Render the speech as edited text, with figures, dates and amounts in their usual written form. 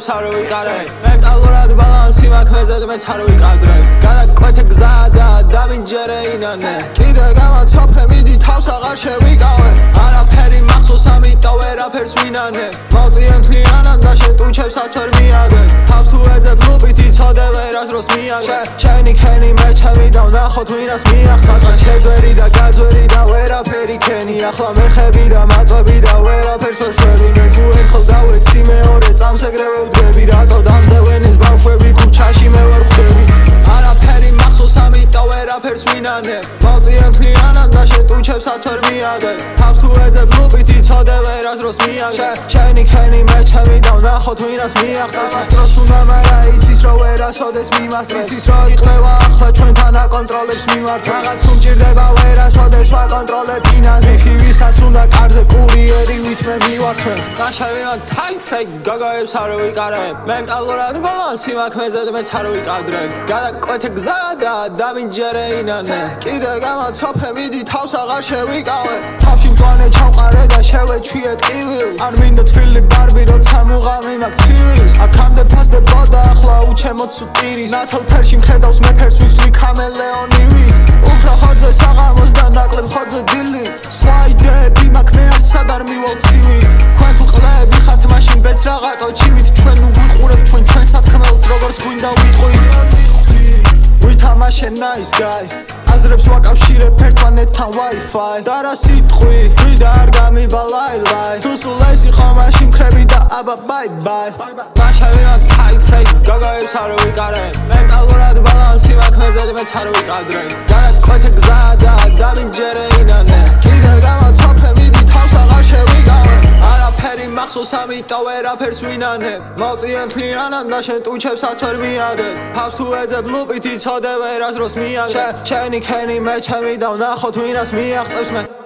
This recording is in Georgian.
გოგოებს არ ვიყარე მენტალურად ბალანსი მაქვს მეზედ მეც არ ვიყადრე გადაკვეთე გზა და დამინჯერე ინანე კიდე გამაცოფე მიდი თავს აღარ შევიკავე არაფერი მახსოვს ამიტომ ვერაფერს ვინანე მოვწიე მთლიანად და შენ ტუჩებსაც ვერ მიაგე თავს თუ ეძებ ლუპით იცოდე ვერასდროს მიაგე შენი ქენი მე ჩემი და ვნახოთ ვინას მიახსნა შეძვერი და გაძვერი და ვერაფერი ქენი ახლა მეხები და მაწვები და ვერაფერს ვერ შვები მე თუ ერთხელ დავეცი მეორე წამს ეგრევე ვდგები რატო დამძდევენ ეს ბავშვები ქუჩაში მე ვერ ხვდები არაფერი მახსოვს ამიტომ ვერაფერს ვინანე მოვწიე მთლიანად და შენ ტუჩებსაც ვერ მიაგე თავს თუ ეძებ ლუპით იცოდე ვერასდროს მიაგე შენი ქენი მე ჩემი და ვნახოთ ვინას მიახსნას ასდროს უნდა მარა იცის რომ ვერასოდეს მიმასწრე იცის რომ იყლევა ახლა ჩვენთან აკონტროლებს მიმართ რაღაც უმჭირდება ვერასოდეს ვაკონტროლებ ფინანსი ვისაც უნდა კარზე კურიერი ვითმე მივარჩენ გაშევინოთ თაიფექ გოგოებს არ ვიყარე მენტალურად ბალანსი მაქვს მეზედ მეც არ ვიყადრე გადაკვეთე გზა და დამინჯერე ინანე კიდე გამაცოფე მიდი თავს აღარ შევიკავე თავში მწვანე ჩავყარე და შევეჩვიე ტკივილს არ მინდა თბილი ბარბი როცა მუღამი მაქვს ცივილს აქამდე ფასდებოდა ახლა უჩემოთ სუტირის ნათელ ფერში მხედავს მე ფერს ვისვი ქამელეონი ვით უფრა ხოძე საღამოს და ნაკლებ ხოძე დილი სხვა იდეები მაქვს მე არ სადარ მივალ სივით თქვენ თუ ყლები ხართ მაშინ ბეც რაღაცო ჩივით ჩვენ უგვიყურებთ ჩვენ სათხმელს როგორც გვინდა ვიტყვით ვითამაშე nice guy აზრებს ვაკავშირებ ერთმანეთთან Wi-Fi და რა სიტყვი ვიდა არ გამიბალაილაი თუ სულ ეს იყო მაშინ ხრები და აბა bye bye გაშევინოთ თაიფექ გოგოებს არ ვიყარე მენტალურად ბალანსი მაქვს მეზედ მეც არ ვიყადრე გადაკვეთე გზა და დამინჯერე ინანე კიდე გამაცოფე მიდი თავს აღარ შევიკავე არაფერი მახსოვს ამიტომ ვერაფერს ვინანე მოვწიე მთლიანად და შენ ტუჩებსაც ვერ მიაგე თავს თუ ეძებ ლუპით იცოდე ვერასდროს მიაგე შენი ქენი მე ჩემი და ვნახოთ ვინას მიაღწევს მე